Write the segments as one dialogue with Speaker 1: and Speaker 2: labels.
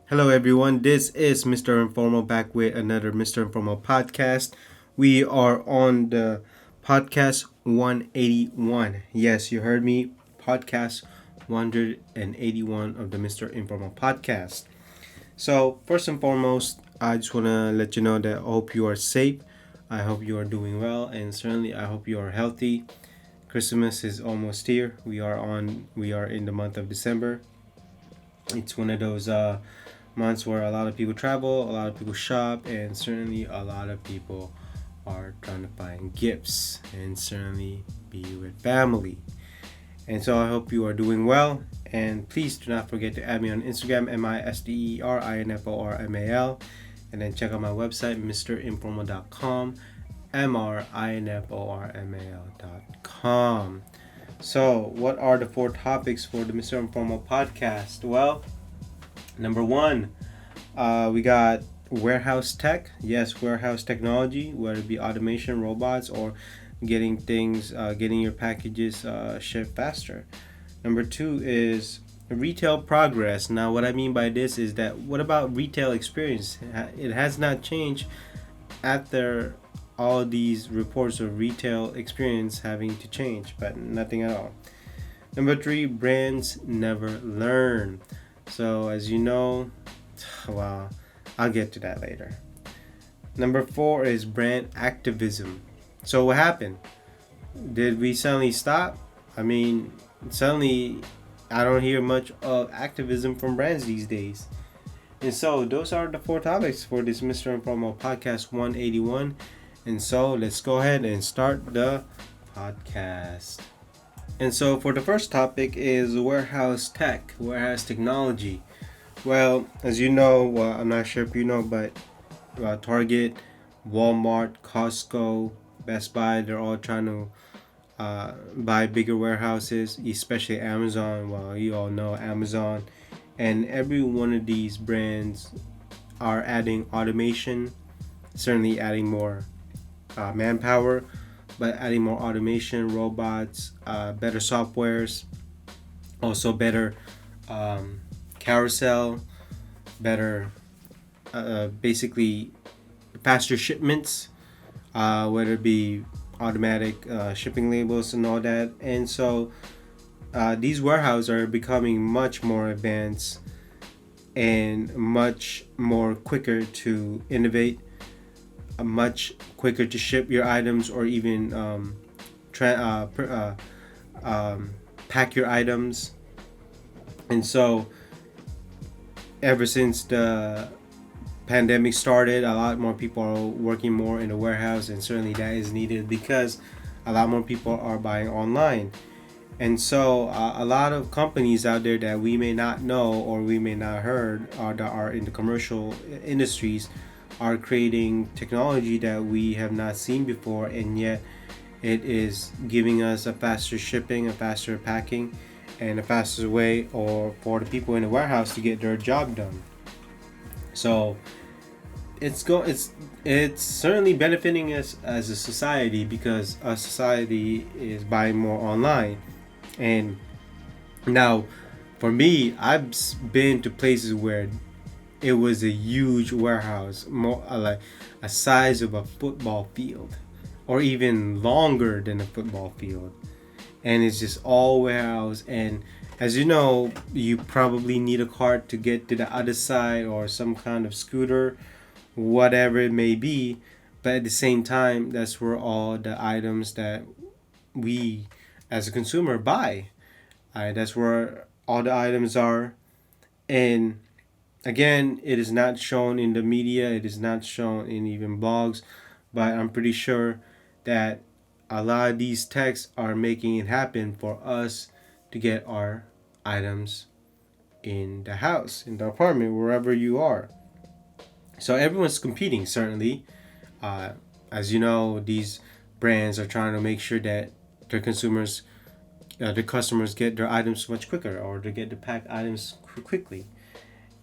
Speaker 1: Hello, everyone. This is Mr. Informal back with another Mr. Informal podcast. We are on the podcast 181. Yes, you heard me. Podcast 181 of the Mr. Informal podcast. So, first and foremost, I just want to let you know that I hope you are safe. I hope you are doing well, and certainly I hope you are healthy. Christmas is almost here. We are in the month of December. It's one of those months where a lot of people travel, a lot of people shop, and certainly a lot of people are trying to find gifts and certainly be with family. And so I hope you are doing well. And please do not forget to add me on Instagram, MISTERINFORMAL. And then check out my website, mrinformal.com, MRINFORMAL.com. So, what are the four topics for the Mr. Informal podcast? Well, number one, we got warehouse tech. Yes, warehouse technology, whether it be automation, robots, or getting your packages shipped faster. Number two is retail progress. Now, what I mean by this is that what about retail experience? It has not changed after all these reports of retail experience having to change, but nothing at all. Number three, brands never learn. So, as you know, well, I'll get to that later. Number four is brand activism. So, what happened? Did we suddenly stop? I mean, suddenly I don't hear much of activism from brands these days. And so, those are the four topics for this Mr. Informal Podcast 181. And so, let's go ahead and start the podcast. And so for the first topic is warehouse tech, warehouse technology. Well, as you know, I'm not sure if you know, but Target, Walmart, Costco, Best Buy, they're all trying to buy bigger warehouses, especially Amazon. Well, you all know Amazon. And every one of these brands are adding automation, certainly adding more manpower, but adding more automation, robots, better softwares, also better carousel, better basically faster shipments, whether it be automatic shipping labels and all that. And so these warehouses are becoming much more advanced and much more quicker to innovate, much quicker to ship your items, or even pack your items. And so ever since the pandemic started, a lot more people are working more in the warehouse, and certainly that is needed because a lot more people are buying online. And so a lot of companies out there that we may not know or we may not heard, or that are in the commercial industries, are creating technology that we have not seen before, and yet it is giving us a faster shipping, a faster packing, and a faster way or for the people in the warehouse to get their job done. So it's certainly benefiting us as a society, because our society is buying more online. And now, for me, I've been to places where it was a huge warehouse, more like a size of a football field, or even longer than a football field. And it's just all warehouse. And as you know, you probably need a cart to get to the other side, or some kind of scooter, whatever it may be. But at the same time, that's where all the items that we as a consumer buy. That's where all the items are. And again, it is not shown in the media, it is not shown in even blogs, but I'm pretty sure that a lot of these texts are making it happen for us to get our items in the house, in the apartment, wherever you are. So everyone's competing, certainly. As you know, these brands are trying to make sure that their customers get their items much quicker, or to get the packed items quickly.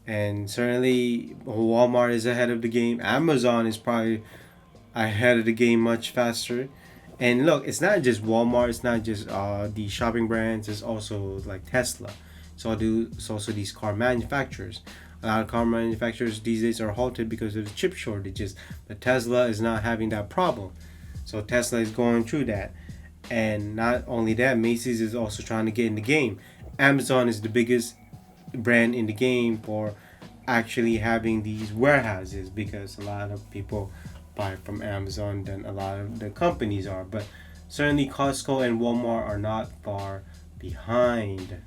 Speaker 1: And certainly Walmart is ahead of the game. Amazon is probably ahead of the game much faster. And look, it's not just Walmart, it's not just the shopping brands, it's also like Tesla. It's also these car manufacturers. A lot of car manufacturers these days are halted because of the chip shortages, but Tesla is not having that problem. So Tesla is going through that. And not only that, Macy's is also trying to get in the game. Amazon is the biggest brand in the game for actually having these warehouses, because a lot of people buy from Amazon than a lot of the companies are. But certainly Costco and Walmart are not far behind.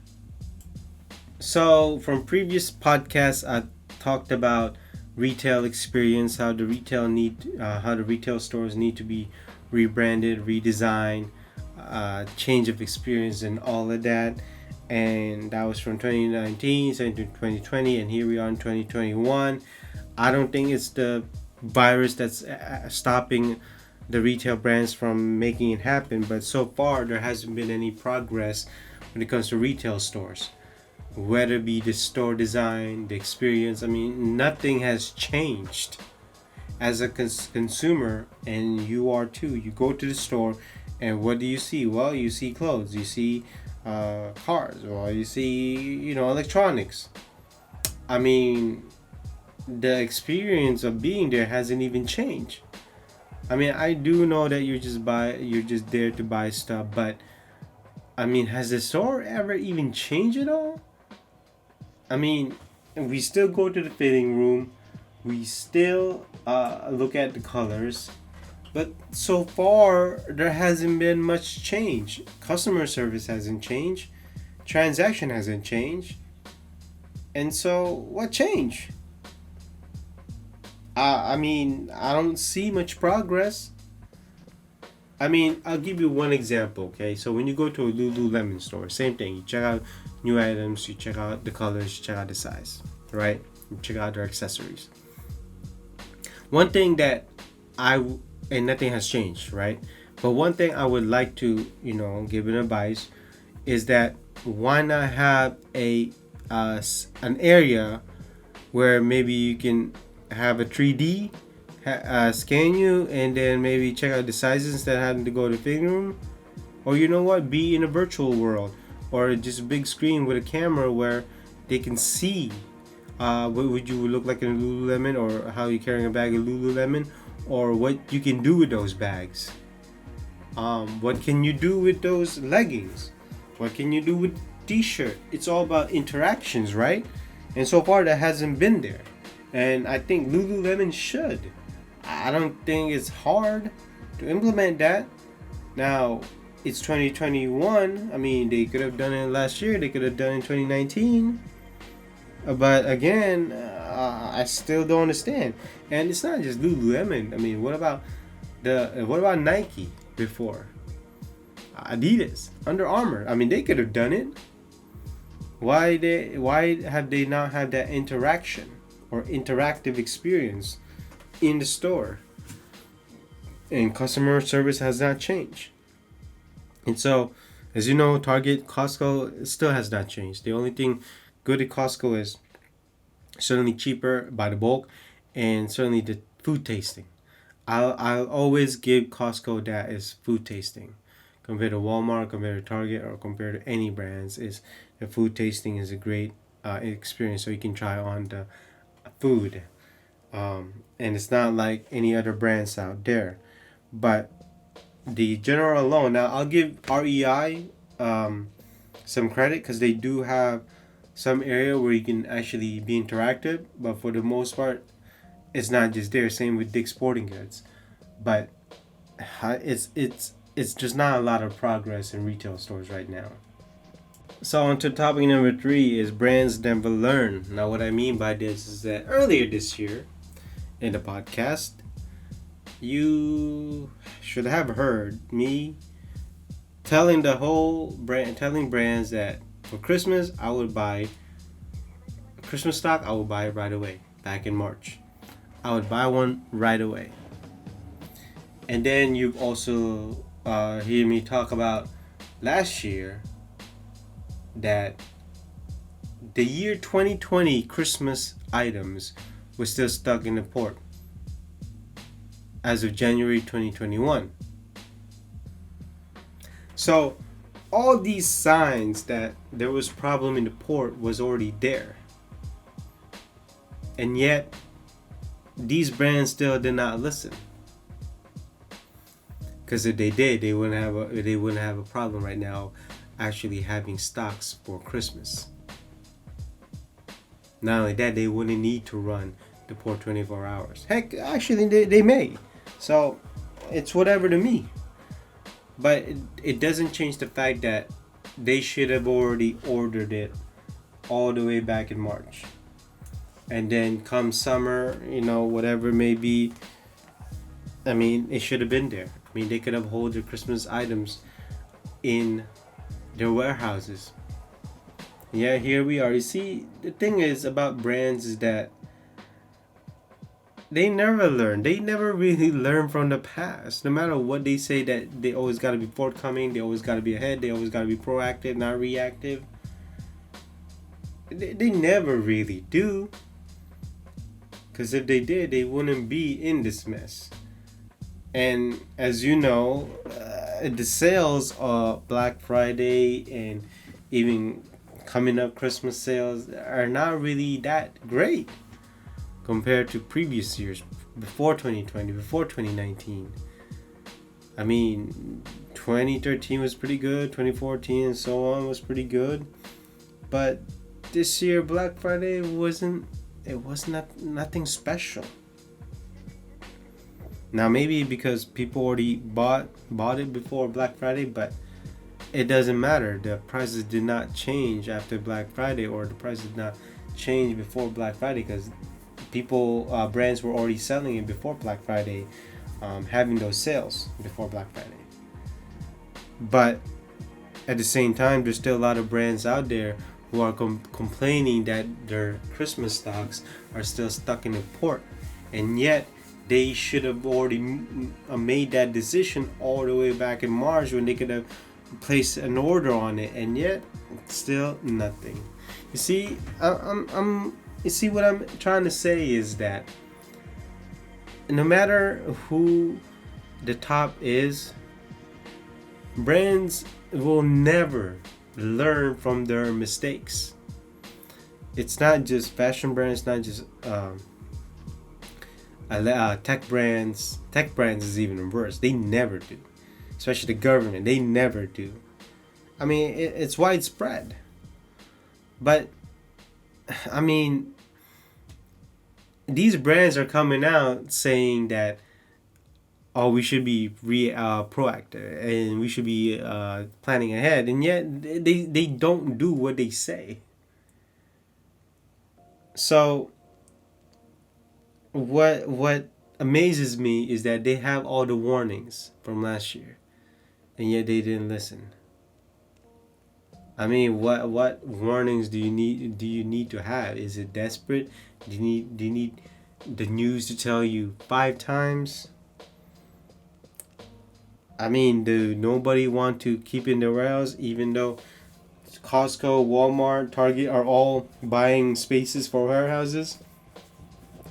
Speaker 1: So from previous podcasts, I talked about retail experience, how the retail stores need to be rebranded, redesigned, change of experience, and all of that. And that was from 2019 to 2020, and here we are in 2021. I don't think it's the virus that's stopping the retail brands from making it happen, but so far there hasn't been any progress when it comes to retail stores, whether it be the store design, the experience. I mean, nothing has changed. As a consumer, and you are too, you go to the store and what do you see? Well, you see clothes, you see cars, well, you see, electronics. I mean, the experience of being there hasn't even changed. I mean, I do know that you're just there to buy stuff, but I mean, has the store ever even changed at all? I mean, we still go to the fitting room, we still look at the colors, but so far there hasn't been much change. Customer service hasn't changed, transaction hasn't changed, and so what changed? I mean, I don't see much progress. I mean, I'll give you one example, okay? So when you go to a Lululemon store, same thing. You check out new items, you check out the colors, you check out the size, right? You check out their accessories. One thing that and nothing has changed, right? But one thing I would like to, give an advice is that why not have an area where maybe you can have a 3D scan you, and then maybe check out the sizes instead of having to go to the fitting room. Or you know what, be in a virtual world, or just a big screen with a camera where they can see what would you look like in a Lululemon, or how you're carrying a bag of Lululemon, or what you can do with those bags. What can you do with those leggings? What can you do with t-shirt? It's all about interactions, right? And so far that hasn't been there. And I think Lululemon should. I don't think it's hard to implement that. Now, it's 2021. I mean, they could have done it last year. They could have done it in 2019. But again, I still don't understand. And it's not just Lululemon. I mean, what about Nike before? Adidas, Under Armour. I mean, they could have done it. Why have they not had that interaction or interactive experience in the store? And customer service has not changed. And so, as you know, Target, Costco still has not changed. The only thing good at Costco is certainly cheaper by the bulk, and certainly the food tasting. I'll always give Costco that as food tasting. Compared to Walmart, compared to Target, or compared to any brands, is the food tasting is a great experience. So you can try on the food, and it's not like any other brands out there. But the General alone, now I'll give REI some credit, because they do have some area where you can actually be interactive, but for the most part it's not just there. Same with Dick's Sporting Goods, but it's just not a lot of progress in retail stores right now. So on to topic number 3 is brands never learn. Now what I mean by this is that earlier this year in the podcast, you should have heard me telling brands that for Christmas I would buy Christmas stock. I would buy it right away. Back in March, I would buy one right away. And then you've also heard me talk about last year that the year 2020 Christmas items were still stuck in the port as of January 2021. So all these signs that there was problem in the port was already there. And yet, these brands still did not listen. Because if they did, they wouldn't have a problem right now actually having stocks for Christmas. Not only that, they wouldn't need to run the poor 24 hours. Heck, actually, they may. So, it's whatever to me. But it doesn't change the fact that they should have already ordered it all the way back in March. And then come summer, whatever it may be, I mean, it should have been there. I mean, they could have held their Christmas items in their warehouses. Yeah, here we are. You see, the thing is about brands is that they never learn. They never really learn from the past. No matter what they say, that they always got to be forthcoming. They always got to be ahead. They always got to be proactive, not reactive. They never really do. Because if they did, they wouldn't be in this mess. And as you know, the sales of Black Friday and even coming up Christmas sales are not really that great compared to previous years, before 2020, before 2019. I mean, 2013 was pretty good, 2014 and so on was pretty good. But this year, Black Friday was nothing special. Now maybe because people already bought it before Black Friday, but it doesn't matter. The prices did not change after Black Friday, or the prices did not change before Black Friday, because brands were already selling it before Black Friday, having those sales before Black Friday. But at the same time, there's still a lot of brands out there who are complaining that their Christmas stocks are still stuck in the port, and yet they should have already made that decision all the way back in March when they could have placed an order on it, and yet still nothing. You see, you see what I'm trying to say is that no matter who the top is, brands will never learn from their mistakes. It's not just fashion brands, not just tech brands. Tech brands is even worse. They never do. Especially the government, they never do. I mean, it's widespread. But I mean, these brands are coming out saying that, oh, we should be proactive and we should be planning ahead, and yet they don't do what they say. So what amazes me is that they have all the warnings from last year, and yet they didn't listen. I mean, what warnings do you need to have? Is it desperate? Do you need the news to tell you 5 times? I mean, do nobody want to keep in their warehouse, even though Costco, Walmart, Target are all buying spaces for warehouses?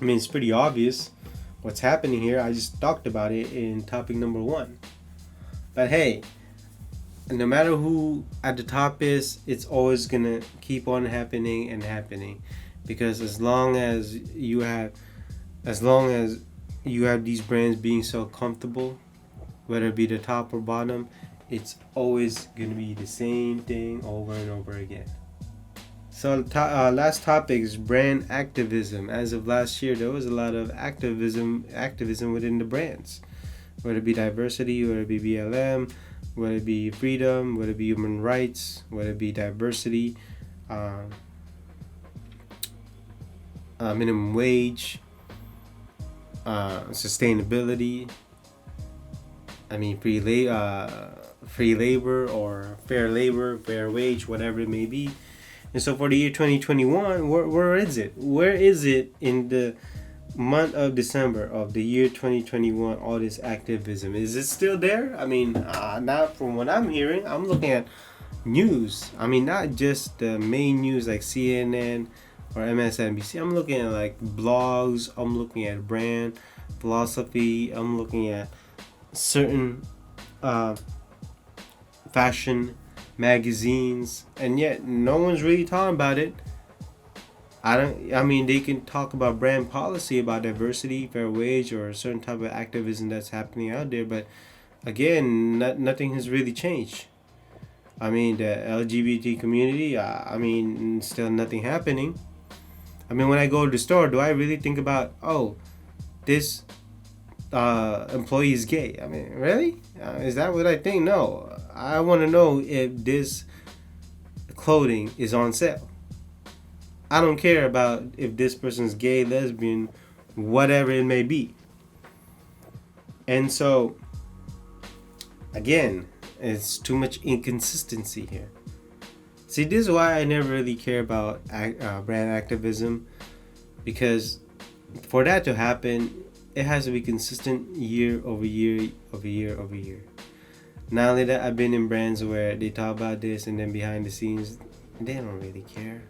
Speaker 1: I mean, it's pretty obvious what's happening here. I just talked about it in topic number 1. But hey, no matter who at the top is, it's always gonna keep on happening and happening, because as long as you have these brands being so comfortable, whether it be the top or bottom, it's always gonna be the same thing over and over again. So last topic is brand activism. As of last year, there was a lot of activism within the brands, whether it be diversity, whether it be BLM, whether it be freedom, whether it be human rights, whether it be diversity, minimum wage, sustainability. I mean, free labor or fair labor, fair wage, whatever it may be. And so for the year 2021, where is it? Where is it in the month of December of the year 2021, all this activism? Is it still there? I mean, not from what I'm hearing. I'm looking at news. I mean, not just the main news like CNN or MSNBC. I'm looking at like blogs. I'm looking at brand philosophy. I'm looking at certain fashion magazines, and yet no one's really talking about it. I mean, they can talk about brand policy, about diversity, fair wage, or a certain type of activism that's happening out there, but again, nothing has really changed. I mean, the LGBT community, I mean, still nothing happening. I mean, when I go to the store, do I really think about, oh, this employee is gay? I mean, really? Is that what I think? No. I want to know if this clothing is on sale. I don't care about if this person's gay, lesbian, whatever it may be. And so, again, it's too much inconsistency here. See, this is why I never really care about brand activism, because for that to happen, it has to be consistent year over year over year over year. Not only that, I've been in brands where they talk about this and then behind the scenes, they don't really care.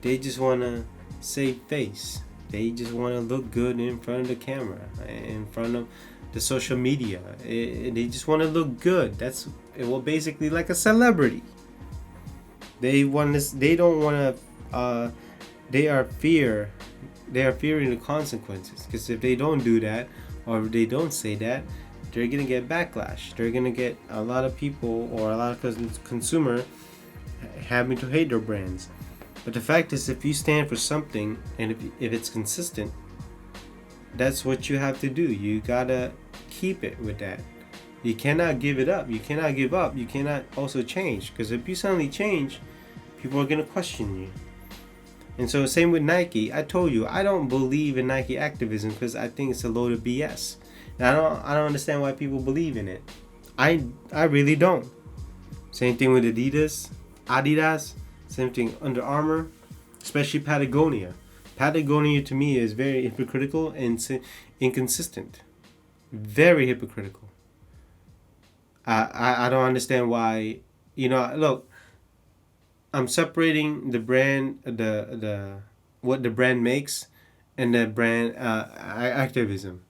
Speaker 1: They just want to save face. They just want to look good in front of the camera, in front of the social media. They just want to look good. That's basically like a celebrity. They want this. They don't want to. They are fearing the consequences, because if they don't do that, or if they don't say that, they're gonna get backlash. They're gonna get a lot of people or a lot of consumer having to hate their brands. But the fact is, if you stand for something and if it's consistent, that's what you have to do. You gotta keep it with that. You cannot give it up. You cannot give up. You cannot also change, because if you suddenly change, people are gonna question you. And so same with Nike. I told you I don't believe in Nike activism because I think it's a load of BS. And I don't understand why people believe in it. I really don't. Same thing with Adidas, same thing Under Armour, especially Patagonia. Patagonia to me is very hypocritical and inconsistent. Very hypocritical. I don't understand why. Look, I'm separating the brand, the what the brand makes, and the brand activism.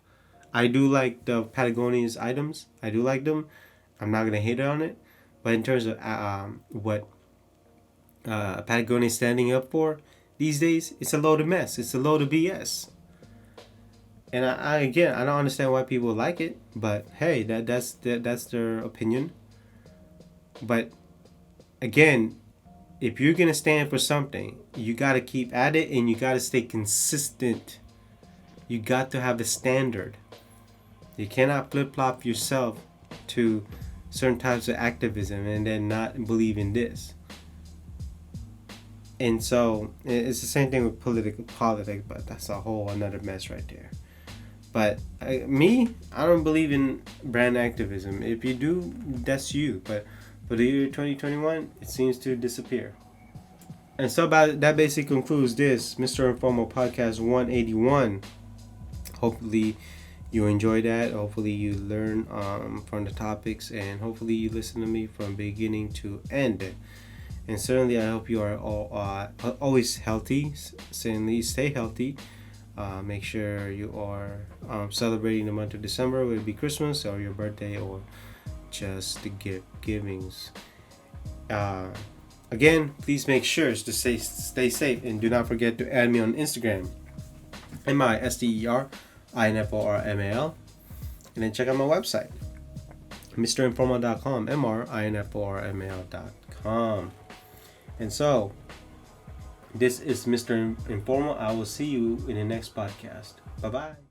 Speaker 1: I do like the Patagonia's items. I do like them. I'm not gonna hate on it, but in terms of what Patagonia is standing up for these days, it's a load of mess. It's a load of BS. And I don't understand why people like it, but hey, that's their opinion. But again, if you're gonna stand for something, you gotta keep at it and you gotta stay consistent. You got to have a standard. You cannot flip-flop yourself to certain types of activism and then not believe in this. And so it's the same thing with politics, but that's a whole another mess right there. But I don't believe in brand activism. If you do, that's you. But for the year 2021, it seems to disappear. And so that basically concludes this Mr. Informal Podcast 181. Hopefully you enjoy that. Hopefully you learn from the topics, and hopefully you listen to me from beginning to end. And certainly I hope you are all always healthy. Certainly stay healthy. Make sure you are celebrating the month of December, whether it be Christmas or your birthday or just the givings. Again, please make sure to stay safe, and do not forget to add me on Instagram, MISTERINFORMAL, and then check out my website, mrinformal.com, MRINFORMAL.com. And so, this is Mr. Informal. I will see you in the next podcast. Bye-bye.